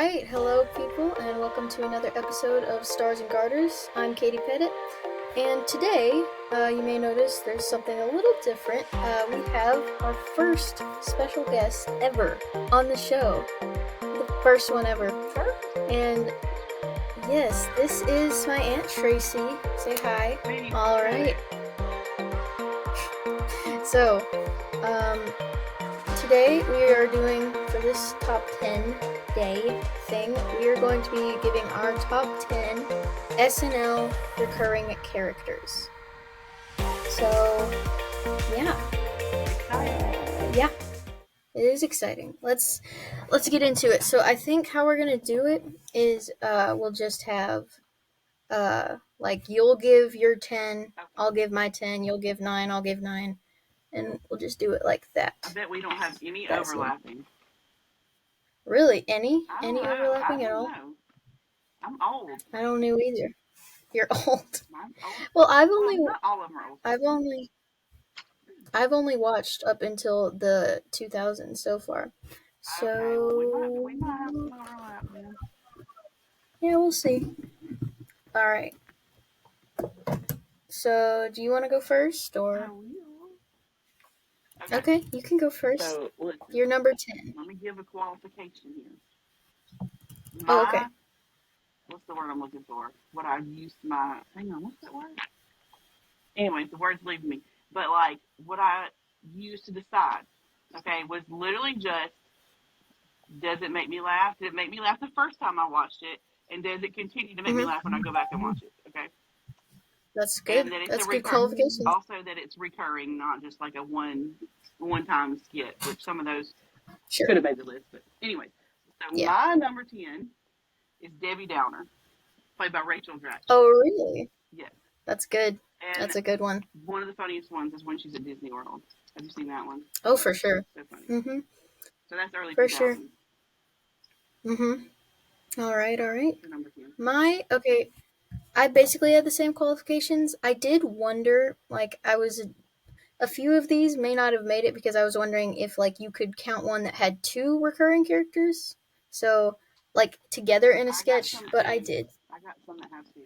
right, hello people, and welcome to another episode of Stars and Garters. I'm Katie Pettit, and today you may notice there's something a little different. We have our first special guest ever on the show, the first one ever. And yes, this is my Aunt Traci. Say hi. All right. So, today we are doing, for this top 10 day thing, we are going to be giving our top 10 SNL recurring characters. So, yeah. Yeah. It is exciting. Let's get into it. So I think how we're gonna do it is we'll just have like you'll give your 10, I'll give my 10, you'll give 9, I'll give 9, and we'll just do it like that. I bet we don't have any overlapping. Really? Any overlapping at all? Know. I'm old. I don't know either. You're old. I'm old. Well, not all of them are old. I've only watched up until the 2000s so far. So okay, well, we might have some overlap then. Yeah, we'll see. All right. So, do you want to go first, or? Okay, you can go first. So, listen, you're number 10. Let me give a qualification here. Okay. What's the word I'm looking for? What I used hang on, what's that word? Anyways, the word's leaving me. But, like, what I used to decide, okay, was literally just, does it make me laugh? Did it make me laugh the first time I watched it? And does it continue to make me laugh when I go back and watch it? Okay. That's good. That's good qualification. Also, that it's recurring, not just like a one-time skit, which some of those could have made the list. But anyway, so my number 10 is Debbie Downer, played by Rachel Dratch. Oh, really? Yes. That's good. And that's a good one. One of the funniest ones is when she's at Disney World. Have you seen that one? Oh, for sure. So funny. Mm-hmm. So that's early 2000s. For sure. Mm-hmm. All right. Number 10. Okay. I basically had the same qualifications. I did wonder, like, a few of these may not have made it because I was wondering if, like, you could count one that had 2 recurring characters. So, like, together in a sketch, but I did. I got some that have 2.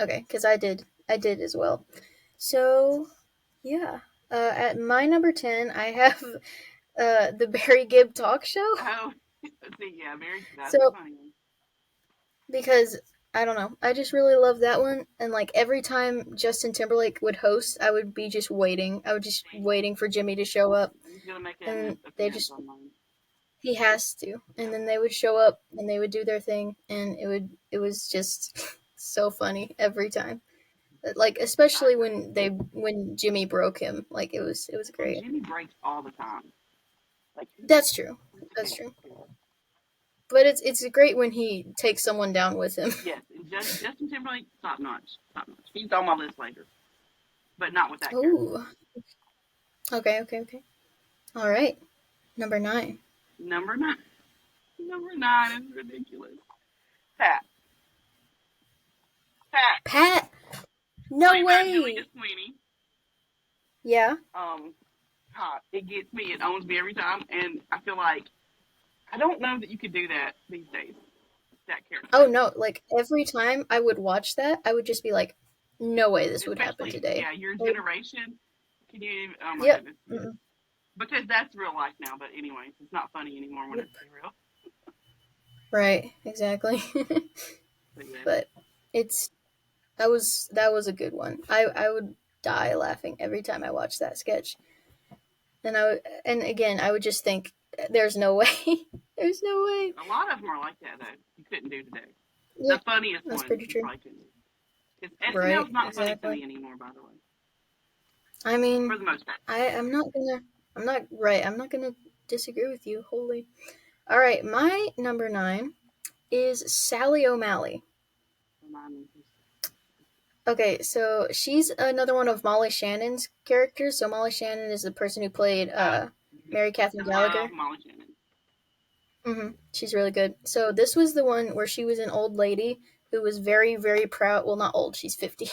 Okay, because I did as well. So, yeah. At my number 10, I have the Barry Gibb talk show. Oh, yeah, that's so, a funny one. Because, I don't know, I just really love that one, and, like, every time Justin Timberlake would host, I would be just waiting. I would just waiting for Jimmy to show up. He's gonna make and they just he has to, and then they would show up and they would do their thing, and it was just so funny every time. Like, especially when Jimmy broke him, like, it was great. Jimmy breaks all the time. Like, that's true. But it's great when he takes someone down with him. Yes, Justin Timberlake, top notch. He's on my list later, but not with that Ooh. Character. Okay. All right, number 9. Number 9 is ridiculous. Pat. No way. Julia Sweeney. Yeah. It gets me. It owns me every time, and I feel like I don't know that you could do that these days. That character. Oh no! Like, every time I would watch that, I would just be like, "No way, this would happen today." Yeah, your generation. Can you? Oh my goodness. Mm-mm. Because that's real life now. But anyway, it's not funny anymore when it's real. Right. Exactly. But that was a good one. I would die laughing every time I watched that sketch. And again, I would just think, there's no way. There's no way. A lot of them are like that, though. You couldn't do today. The funniest one. That's pretty true. Because SNL's not funny to me anymore, by the way. I mean, for the most part. I'm not gonna disagree with you wholly. All right, my number 9 is Sally O'Malley. Okay, so she's another one of Molly Shannon's characters. So Molly Shannon is the person who played Mary Catherine Gallagher. Molly Shannon. She's really good. So this was the one where she was an old lady who was very, very proud. Well, not old. She's 50.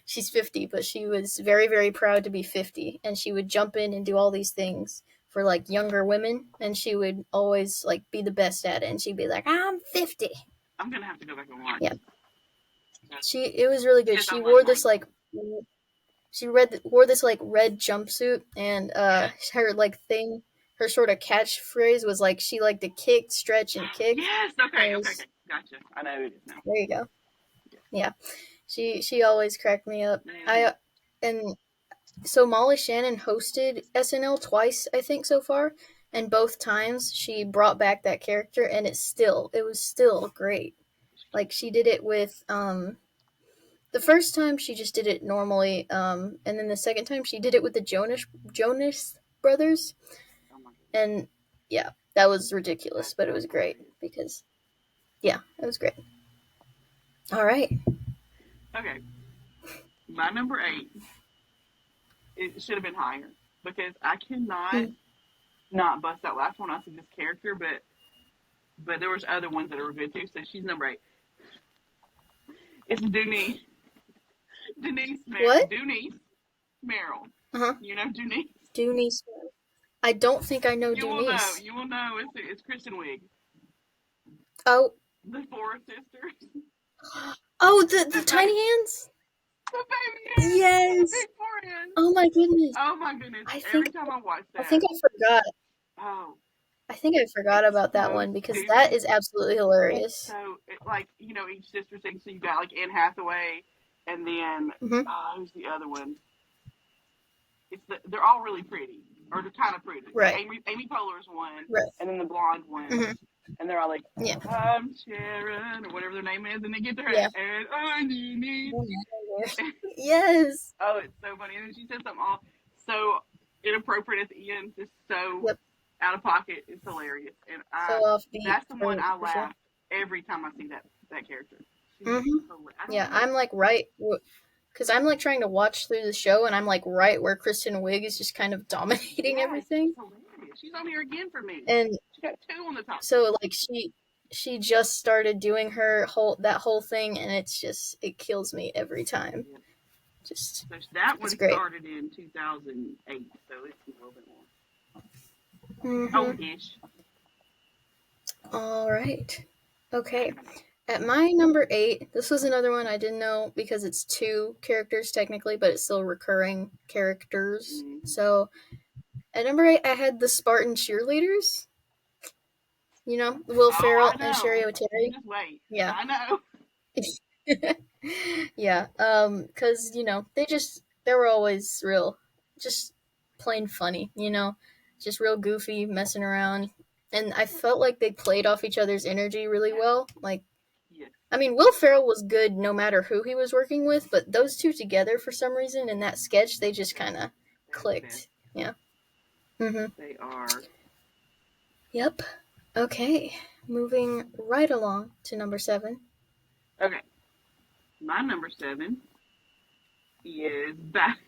She's 50, but she was very, very proud to be 50. And she would jump in and do all these things for like younger women, and she would always like be the best at it, and she'd be like, "I'm 50." I'm gonna have to go back and watch. Yeah. It was really good. Yes, She I'm wore like, this like wore this like red jumpsuit, and her like thing, her sort of catchphrase was like she liked to kick, stretch, and kick. yes, okay, gotcha. I know who it is now. There you go. Yeah, she always cracked me up. And so Molly Shannon hosted SNL twice, I think, so far, and both times she brought back that character, and it was still great. Like she did it with the first time she just did it normally, and then the second time she did it with the Jonas Brothers, and yeah, that was ridiculous, but it was great because yeah, it was great. All right. Okay, my number 8. It should have been higher because I cannot not bust that last one. I see this character, but there was other ones that were good too. So she's number 8. It's Denise. Denise Merrill. What? Denise Merrill. Uh-huh. You know Denise? Denise. I don't think I know You will know. Denise. You will know. It's Kristen Wiig. Oh. The 4 sisters. Oh, the tiny hands? The baby hands. Yes. The big forehead. Oh my goodness. Oh my goodness. Every time I watch that. I think I forgot. Oh. I think I forgot about that one because that is absolutely hilarious. So, like, you know, each sister sings. So you got like Anne Hathaway, and then who's the other one? They're all really pretty, or they're kind of pretty. Right. Amy Poehler's one, right. And then the blonde one, and they're all like, I'm Sharon, or whatever their name is, and they get their head, and underneath. Yes. Oh, it's so funny. And then she says something all so inappropriate at the end, just so out of pocket. It's hilarious, and that's the one I laugh every time I see that character. Yeah, I'm like right. Because I'm like trying to watch through the show, and I'm like right where Kristen Wiig is just kind of dominating everything. She's on here again for me. And she got 2 on the top. So like she just started doing that whole thing, and it kills me every time. Yeah. Just so that one started in 2008, so it's a little bit more. Oh-ish. All right. Okay. At my number 8, this was another one I didn't know because it's 2 characters technically, but it's still recurring characters. Mm-hmm. So at number 8, I had the Spartan cheerleaders. You know, Will Ferrell and Sherry O'Terry. Just wait. Yeah. I know. Yeah. Because, you know, they were always just plain funny, you know, just real goofy, messing around. And I felt like they played off each other's energy really well. Like, I mean, Will Ferrell was good no matter who he was working with, but those 2 together, for some reason, in that sketch, they just kind of clicked. Yeah. They are. Yep. Okay. Moving right along to number 7. Okay. My number 7 is back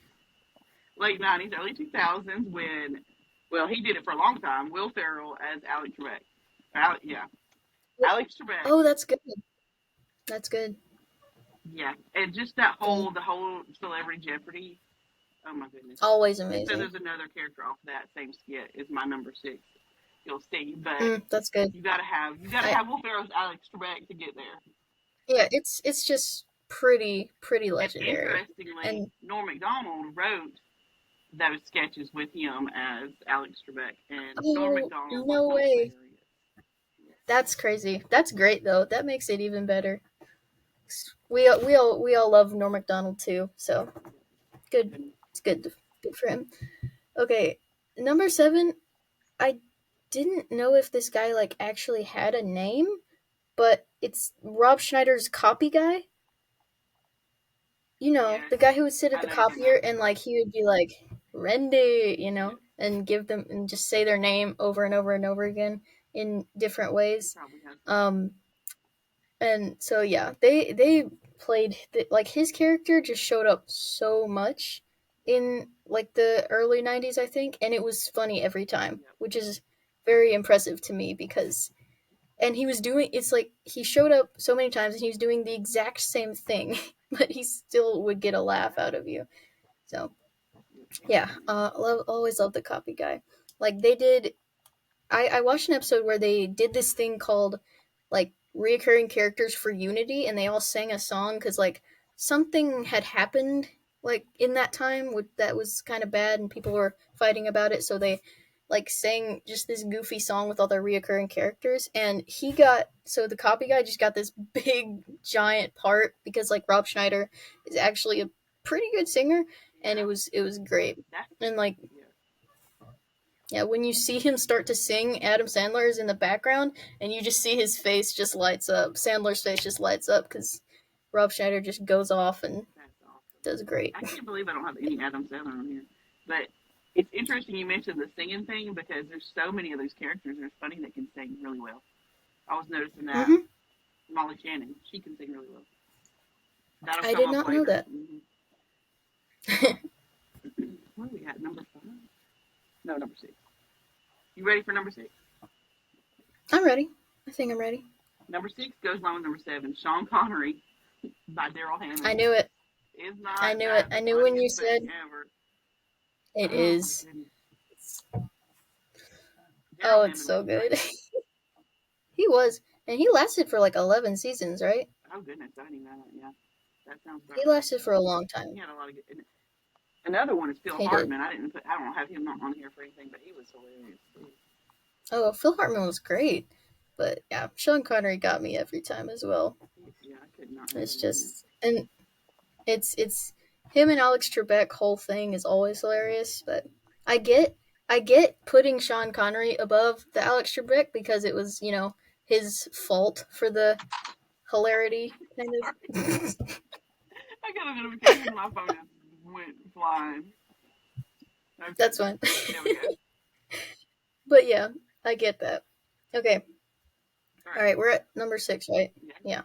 late 90s, early 2000s when, well, he did it for a long time, Will Ferrell as Alex Trebek. Alex Trebek. Oh, that's good. That's good. Yeah, and just the whole Celebrity Jeopardy. Oh my goodness. Always amazing. So there's another character off that same skit is my number 6. You'll see, but that's good. You gotta have Will Ferrell's Alex Trebek to get there. Yeah, it's just pretty legendary. And interestingly, Norm Macdonald wrote those sketches with him as Alex Trebek, and Norm Macdonald. No way. That's crazy. That's great though. That makes it even better. We all love Norm Macdonald too, so good. It's good for him. Okay, number 7. I didn't know if this guy like actually had a name, but it's Rob Schneider's copy guy. You know, the guy who would sit at the copier and like he would be like Randy, you know, and give them and just say their name over and over and over again in different ways. And so yeah, they played like his character just showed up so much in like the early 90s, I think, and it was funny every time, which is very impressive to me because he was doing it's like he showed up so many times and he was doing the exact same thing, but he still would get a laugh out of you. So yeah, always love the copy guy. like they did. I watched an episode where they did this thing called like reoccurring characters for Unity, and they all sang a song because like something had happened like in that time that was kind of bad, and people were fighting about it. So they like sang just this goofy song with all their reoccurring characters, and the copy guy just got this big giant part because like Rob Schneider is actually a pretty good singer, and Yeah. it was great. That's And like yeah. yeah, when you see him start to sing, Adam Sandler is in the background, and you just see his face just lights up. Sandler's face just lights up because Rob Schneider just goes off and That's awesome. does great. I can't believe I don't have any Adam Sandler on here. But it's interesting you mentioned the singing thing because there's so many of those characters that are funny that can sing really well. I was noticing that Mm-hmm. Molly Shannon, she can sing really well. That'll I come did up not later. know that. What are we at? Number 5? No, number 6. You ready for number 6? I'm ready. I think I'm ready. Number 6 goes along with number 7. Sean Connery by Daryl Hannah. I knew it. Is not I knew that it. the I knew when you funniest thing said ever. it Oh, is. my goodness. Oh, Daryl it's Hannah so was good. great. He was, and he lasted for like 11 seasons, right? Oh goodness, I didn't even know that. Yeah, that sounds about He right. lasted for a long He time. had a lot of good. And another one is Phil He did. Hartman. I don't have him on here for anything, but he was hilarious. Oh, Phil Hartman was great, but yeah, Sean Connery got me every time as well. Yeah, I could not have It's him on here. just and it's him and Alex Trebek whole thing is always hilarious, but I get I get putting Sean Connery above the Alex Trebek because it was, his fault for the hilarity kind Sorry, of. I got a notification on my phone just went flying. Okay, That's fine. there we go. But yeah, I get that. Okay. All All right. right, we're at number 6, right? Yeah. Yeah.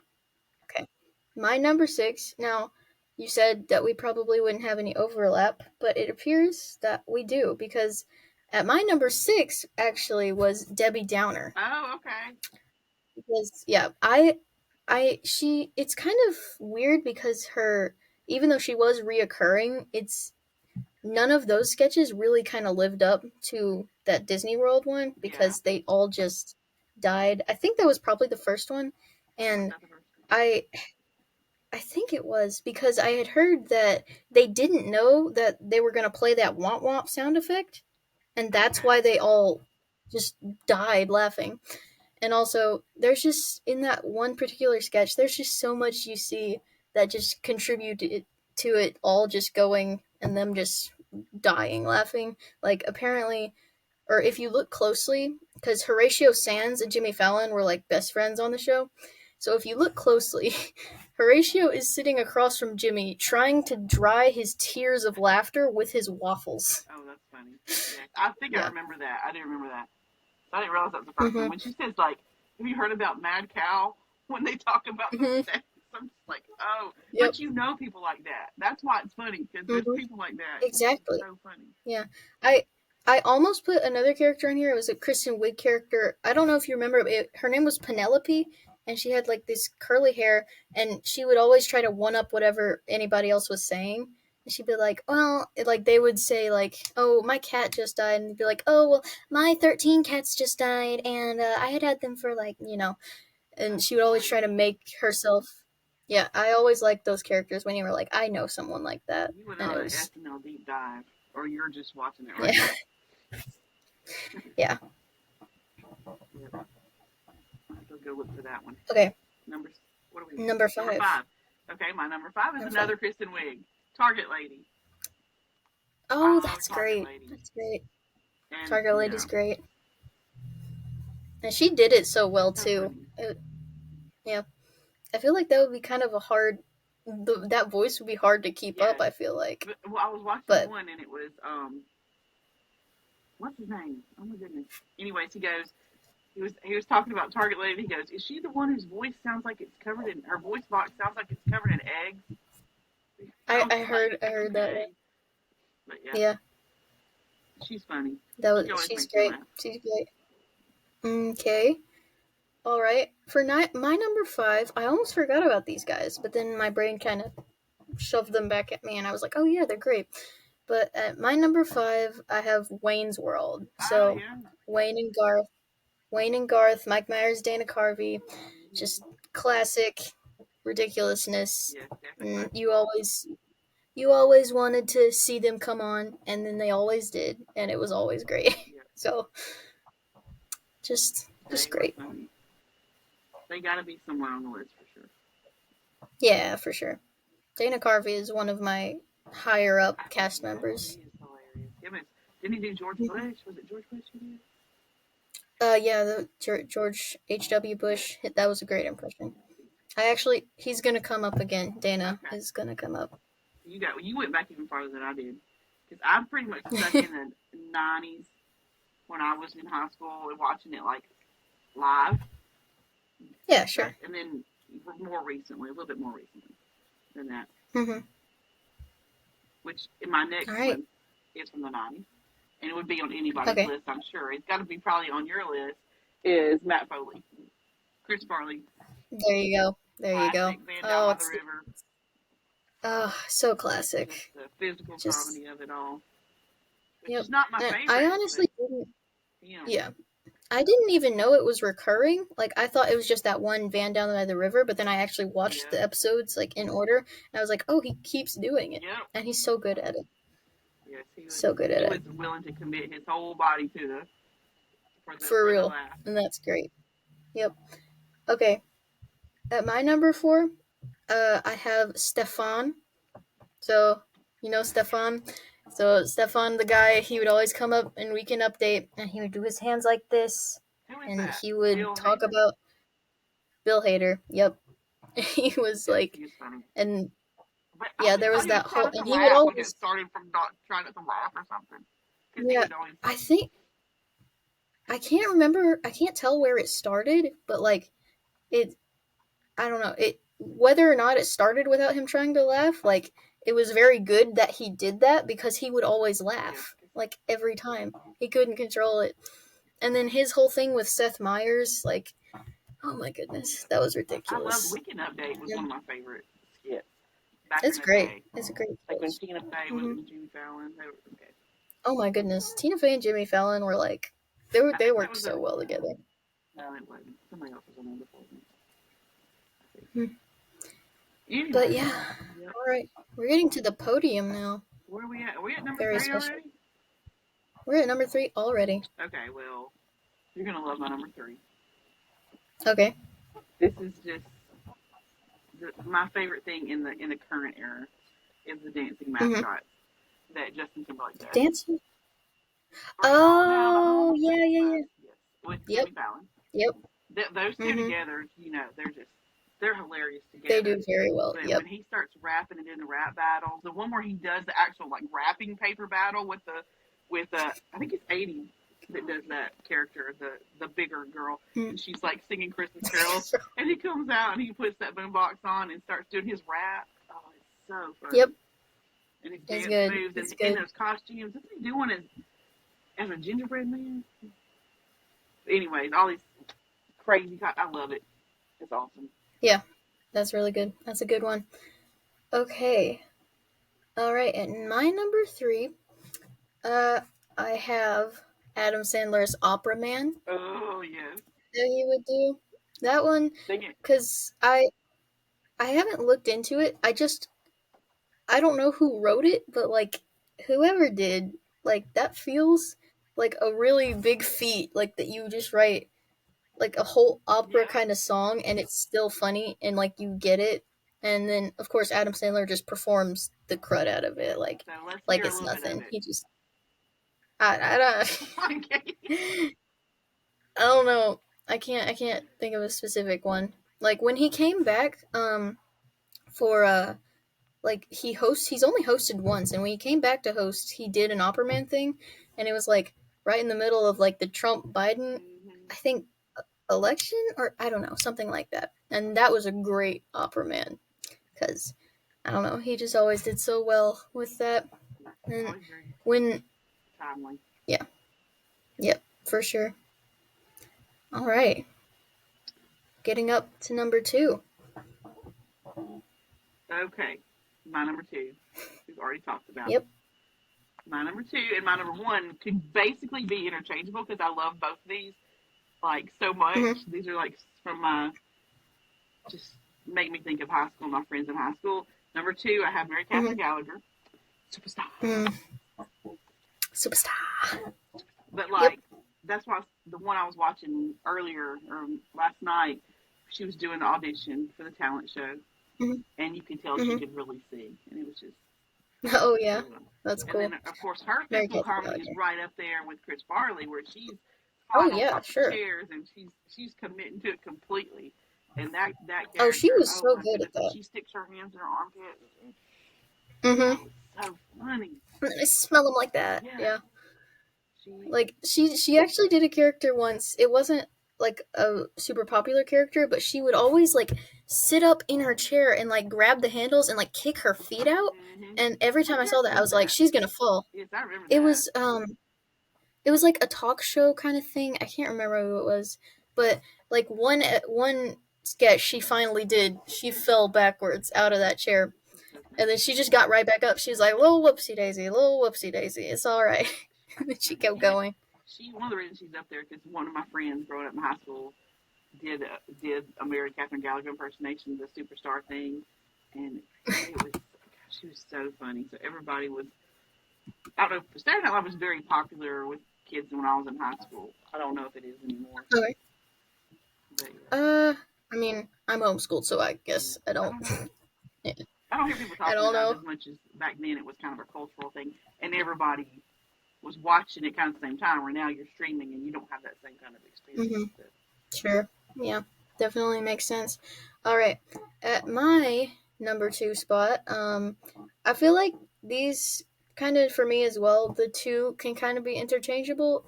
Okay. My number 6. Now, you said that we probably wouldn't have any overlap, but it appears that we do because at my number 6 actually was Debbie Downer. Oh, okay. Because yeah, it's kind of weird because even though she was reoccurring, it's none of those sketches really kind of lived up to that Disney World one Yeah. because they all just died. I think that was probably the first one, Was and that the first one? I I think it was because I had heard that they didn't know that they were going to play that womp womp sound effect, and that's Okay. why they all just died laughing. And also, there's just in that one particular sketch, there's just so much you see that just contributed to it all just going and them just dying laughing. Like apparently, or if you look closely, because Horatio Sands and Jimmy Fallon were like best friends on the show. So if you look closely, Horatio is sitting across from Jimmy trying to dry his tears of laughter with his waffles. Oh, that's funny. Yes, I think I Yeah. remember that. I do remember that. I didn't realize that was the first one. Mhm. When she says like, "Have you heard about Mad Cow?" When they talk about the Mhm. sex, I'm just like, "Oh," Yep. but you know people like that. That's why it's funny because there's Mhm. people like that. It's Exactly. so funny. Yeah. I almost put another character in here. It was a Kristen Wiig character. I don't know if you remember her name was Penelope, and she had like this curly hair, and she would always try to one up whatever anybody else was saying. And she'd be like, well, like they would say like, "Oh, my cat just died." And they'd be like, "Oh, well, my 13 cats just died and I had them for like, and That's she would always funny. try to make herself. Yeah, I always liked those characters when you were like, I know someone like that. You went And on it an was SNL deep dive, or you're just watching it right yeah. Yeah. now. Yeah. I'll go look for that one. Okay. Number, what are we? Number Number 5. 5. Okay, my number 5 is Number 5. another Kristen Wiig, Target Lady. Oh, Oh, that's Target great. Lady. That's great. And Target Lady's great. And she did it so well so too. funny. Yeah. I feel like that would be kind of that voice would be hard to keep up, Yes. I feel like. Well, I was watching But one and it was what's his name? Oh my goodness. Anyways, he was talking about Target Lady. He goes, "Is she the one whose voice sounds like it's covered in her voice box sounds like it's covered in eggs?" I heard that. Okay. But yeah, Yeah. she's funny. She always She's makes me great. laugh. She's great. Okay. All right. For my number 5, I almost forgot about these guys, but then my brain kind of shoved them back at me and I was like, "Oh yeah, they're great." But at my number 5, I have Wayne's World. Oh So yeah. Wayne and Garth, Wayne and Garth, Mike Myers, Dana Carvey, just classic ridiculousness. Yes, definitely. And you always wanted to see them come on, and then they always did, and it was always great. Yeah. So just They great. listen. They got to be somewhere on the list for sure. Yeah, for sure. Dana Carvey is one of my higher up cast Yes, he members. is hilarious. Yeah, but didn't he do George Bush? Was it George Bush he did? Yeah, the George H.W. Bush. That was a great impression. He's gonna come up again. Dana Okay. is gonna come up. You went back even farther than I did, because I'm pretty much stuck in the '90s when I was in high school and watching it like live. Yeah, sure. And then more recently, a little bit more recently than that. Mm-hmm. Which in my All next right. one is from the '90s, and it would be on anybody's Okay. list, I'm sure. It's got to be probably on your list. Is Matt Foley, Chris Farley, There you go. There you go. classic Van Down Oh, by the it's River. so Just classic. the physical Just comedy of it all, which yep. is not my I favorite, but honestly didn't. you know, Yeah, I didn't even know it was recurring. Like I thought it was just that one Van Down by the River, but then I actually watched yeah, the episodes like in order, and I was like, oh, he keeps doing it, yep, and he's so good at it. yes, So good at he it. was willing to commit his whole body to the For for the real. laugh. And that's great. Yep. Okay. At my number 4, I have Stefan. So, Stefan? So, Stefan, the guy, he would always come up in Weekend Update and he would do his hands like this Who is and that? he would Bill talk Hader. about Bill Hader. Yep. He was Yes, like, he is funny. and But I yeah, always there thought was he was that trying whole, not to and he would laugh. Like it always, started from not trying not to laugh or something. Because he yeah, would always. I think, I can't remember, I can't tell where it started, but like, it I don't know it whether or not it started without him trying to laugh. Like it was very good that he did that because he would always Yes. laugh like every time. He couldn't control it. And then his whole thing with Seth Meyers, like, oh my goodness, that was I love ridiculous. Weekend Update was Yeah, one of my favorite skits back in it's the great. day. It's a great Like when sketch. Tina Fey was Hmm. in Jimmy Fallon. They were, okay. Oh my goodness, Tina Fey and Jimmy Fallon were like I they think that worked was so well together. no, it wasn't. Somebody else was on there before me. Hmm. But Anyway, yeah, yep. all right, we're getting to the podium now. Where are we at? Are we at number Very 3 special. already? We're at number 3 already. Okay, well, you're gonna love my number 3. Okay. This is just my favorite thing in the current era is the dancing Mm-hmm. mascot that Justin Timberlake does. Dancing. Bring on down the Oh, home yeah, stretch yeah, bus. yeah. Yes, with Yep, Jimmy Fallon. yep. Those two Mm-hmm. together, they're hilarious They together. do very well. But when Yep. he starts rapping and in the rap battles, the one where he does the actual like rapping paper battle with I think it's 80 that does that character, the bigger girl, and she's like singing Christmas carols, and he comes out and he puts that boombox on and starts doing his rap. Oh, it's so Yep. funny. And his It's dance good. moves and It's in good. those costumes. Isn't he doing as a gingerbread man? Anyways, all these crazy. I love it. It's awesome. Yeah, that's really good. That's a good one. Okay. All right. At my number 3, uh, I have Adam Sandler's Opera Man Oh yes, that he would do. That one, sing it. because I haven't looked into it. I don't know who wrote it, but like whoever did, like that feels like a really big feat. Like that you just write like a whole opera Yeah. kind of song and it's still funny and like you get it. And then of course Adam Sandler just performs the crud out of Yeah. it So let's like hear a it's little bit of nothing. it. He just I don't Okay. I don't know. I can't think of a specific one. Like when he came back for like he's only hosted once, and when he came back to host he did an Opera Man thing, and it was like right in the middle of like the Trump Biden, Mm-hmm. I think, election, or I don't know, something like that. And that was a great Opera Man because I don't know, he just always did so well with that. Yeah. And Always very when timely. yeah, yep, for sure. All right, getting up to number 2. Okay. My number 2. We've already talked about. Yep. my number two and my number one could basically be interchangeable because I love both of these like so much. Mm-hmm. These are like from my just make me think of high school, my friends in high school. Number two, I have Mary Mm-hmm. Catherine Gallagher, superstar. Mm. Superstar. But Yep. like that's why the one I was watching earlier or last night, she was doing the audition for the talent show, Mm-hmm. and you could tell she Mm-hmm. could really sing, and it was just Oh yeah, so. that's And cool. then of course her Mary physical Catherine comedy is Gallagher. right up there with Chris Farley, where she's Oh flying on yeah, top of sure. chairs and she's committing to it completely. And that Oh, she character, was oh so my good goodness, at and that. she sticks her hands in her armpit. Mm-hmm. Oh, it's so funny. I smell them like that. Yeah, Yeah. she. Like she actually did a character once. It wasn't like a super popular character, but she would always like sit up in her chair and like grab the handles and like kick her feet out. Mm-hmm. And every What time I saw character that, I was was like, that? she's gonna fall. Yes, I remember It that. was it was like a talk show kind of thing. I can't remember who it was, but like one sketch she finally did, she fell backwards out of that chair, So and then she just got right back up. She was like, "Little whoopsie daisy, little whoopsie daisy, it's all right." And then she kept yeah, going. she. One of the reasons she's up there because one of my friends growing up in high school did a Mary Catherine Gallagher impersonation, the superstar thing, and it was she was so funny. So everybody was. I don't know. Saturday Night Live was very popular with kids when I was in high school. I don't know if it is anymore. Okay. But yeah. I mean, I'm homeschooled, so I guess I I don't. don't know. Yeah, I don't hear people I talking don't about it know. as much as back then. It was kind of a cultural thing, and everybody was watching it kind of at the same time. Where now you're streaming and you don't have that same kind of experience. Mm-hmm. So, Sure. Yeah, definitely makes sense. All right, at my number two spot, I feel like these kind of for me as well. The two can kind of be interchangeable.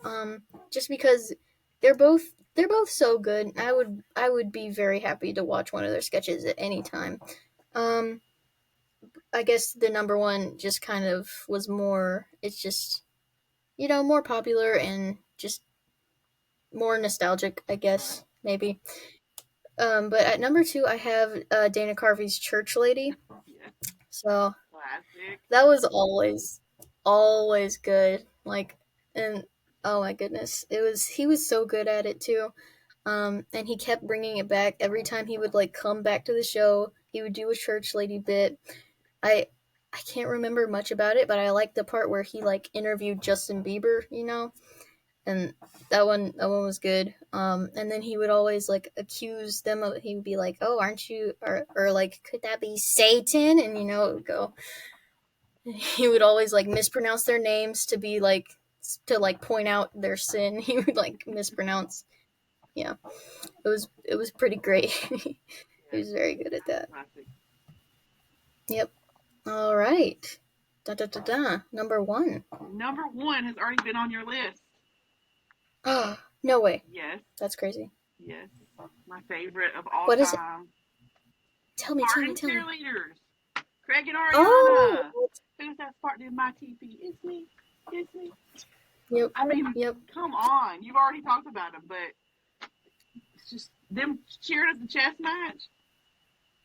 Just because they're both so good. I would be very happy to watch one of their sketches at any time. Um, I guess the number one just kind of was more. It's just more popular and just more nostalgic. I right. guess maybe. But at number two, I have Dana Carvey's Church Lady. Yeah. So Classic. that was always good. Like, and oh my goodness, he was so good at it too. And he kept bringing it back every time he would like come back to the show. He would do a church lady bit. I I can't remember much about it, but I like the part where he like interviewed Justin Bieber, and that one was good. And then he would always like accuse them of. He would be like, "Oh, aren't you?" Or like, "Could that be Satan?" And it would go. He would always like mispronounce their names to point out their sin. He would like mispronounce. Yeah, it was pretty great. He Yeah. was very good at that. Classic. Yep. All right. Da da da da. Number one. Number one has already been on your list. Oh, no way. Yes. That's crazy. Yes. My favorite of all What is it? time. Tell me. Tell me. Spartan Tell me. cheerleaders. Craig and Oh. Ariana. Who's that Spartan in my TP? It's me. It's me. Yep. I mean, Yep. come on. You've already talked about them, but it's just them cheering at the chess match.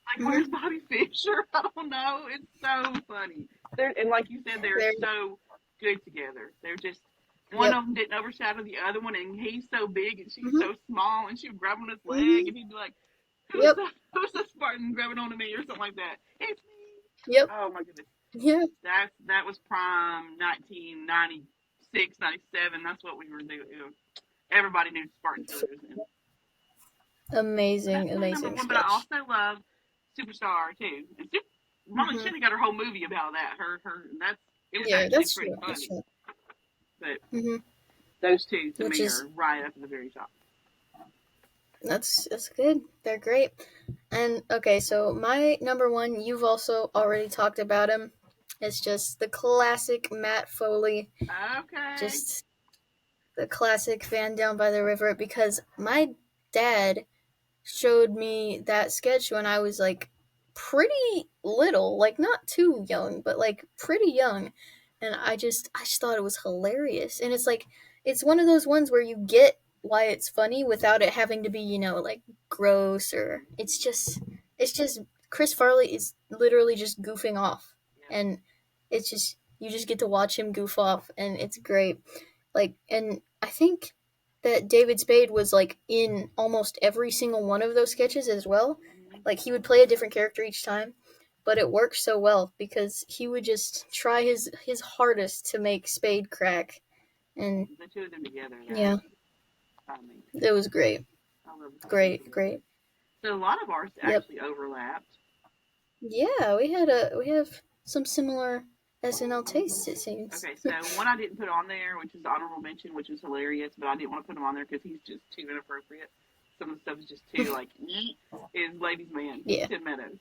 Like, Mm-hmm. where's Bobby Fischer? I don't know. It's so funny. And like you said, they're so good together. They're just one Yep. of them didn't overshadow the other one, and he's so big and she's Mm-hmm. so small, and she would grab on his leg, Mm-hmm. and he'd be like, Yep. who's the Spartan grabbing onto me or something like that? It's me. Yep. Oh my goodness. Yeah. That was prime 1996, 97. That's what we were doing. Everybody knew Spartan cheerleaders. Amazing. That's my number Amazing one, but I sketch. also love Superstar too. And Mama Mm-hmm. Chinny got her whole movie about that. It was Yeah, actually that's pretty true. That's funny. true. But Mm-hmm. those two to Which me is are right up at the very top. that's good. They're great. And okay, so my number one, you've also already talked about him. It's just the classic Matt Foley, Okay. just the classic Van Down by the River, because my dad showed me that sketch when I was like pretty little, like not too young, but like pretty young, and I just thought it was hilarious. And it's one of those ones where you get why it's funny without it having to be, like gross, or it's just Chris Farley is literally just goofing off, Yeah. and it's just you just get to watch him goof off, and it's great. Like, and I think that David Spade was like in almost every single one of those sketches as well. Like, he would play a different character each time, but it worked so well because he would just try his hardest to make Spade crack, and The two of them together. yeah, Amazing. it was great. I love the Great, great. So a lot of ours actually overlapped. Yeah, we have some similar SNL tastes, it seems. Okay, so one I didn't put on there, which is the honorable mention, which was hilarious, but I didn't want to put him on there because he's just too inappropriate. Some of the stuff is just too like is Ladies Man. Yeah. Tim Meadows.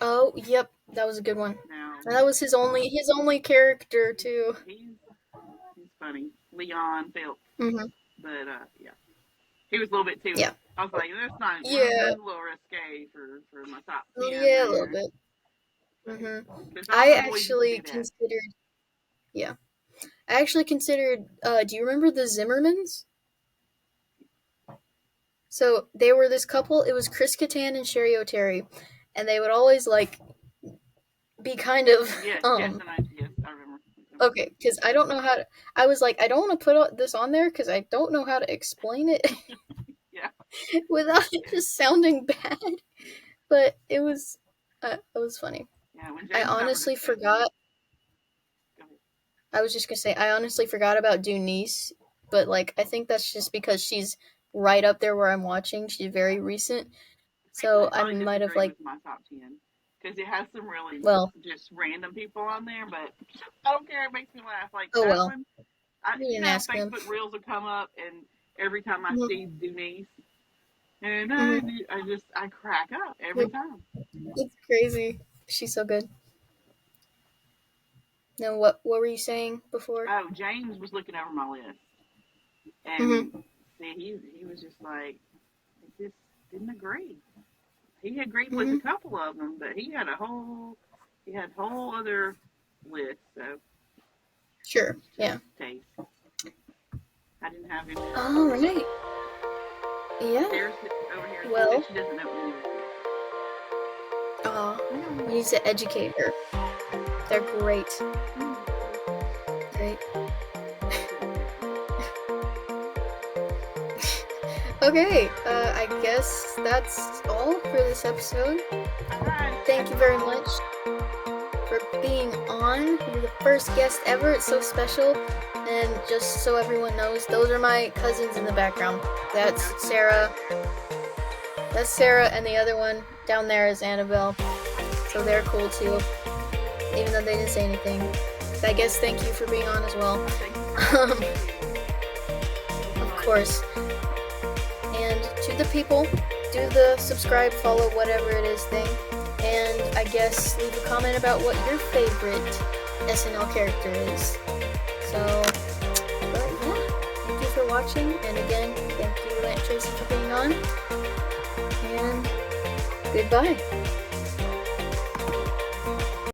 Oh, yep, that was a good one. Now, That was his only character too. He's funny, Leon Phelps. Mm-hmm. But yeah, he was a little bit too. Yeah. I was like, that's not. Yeah. That's a little risque for my top 10. Yeah, a little bit. Mm-hmm. I actually considered. Do you remember the Zimmermans? So they were this couple. It was Chris Kattan and Sherry O'Terry, and they would always like be kind of yes, I remember. Okay, because I don't know how to. I was like, I don't want to put this on there because I don't know how to explain it. Yeah. Without it just sounding bad, but it was funny. Yeah, I honestly forgot. I was just gonna say I honestly forgot about Dunice, but like I think that's just because she's right up there where I'm watching. She's very recent, so I might have like my top 10 because it has some really just random people on there, but I don't care. It makes me laugh. Like that one, Facebook Reels will come up, and every time I see Dunice, and I crack up every time. It's crazy. She's so good. Now, what were you saying before? Oh, James was looking over my list, and see, he was just like, he just didn't agree. He agreed with a couple of them, but he had whole other list. So sure, yeah. Taste. I didn't have any. All right. Yeah. Sarah's over here. Well, she doesn't know anything. We need to educate her. They're great. Great. Okay, I guess that's all for this episode. Thank you very much for being on. You're the first guest ever. It's so special. And just so everyone knows, those are my cousins in the background. That's Sarah. And the other one down there is Annabelle. So they're cool too, even though they didn't say anything. So I guess thank you for being on as well. Of course. And to the people, do the subscribe, follow, whatever it is thing. And I guess leave a comment about what your favorite SNL character is. So, but yeah, thank you for watching. And again, thank you, Aunt Traci, for being on. And goodbye.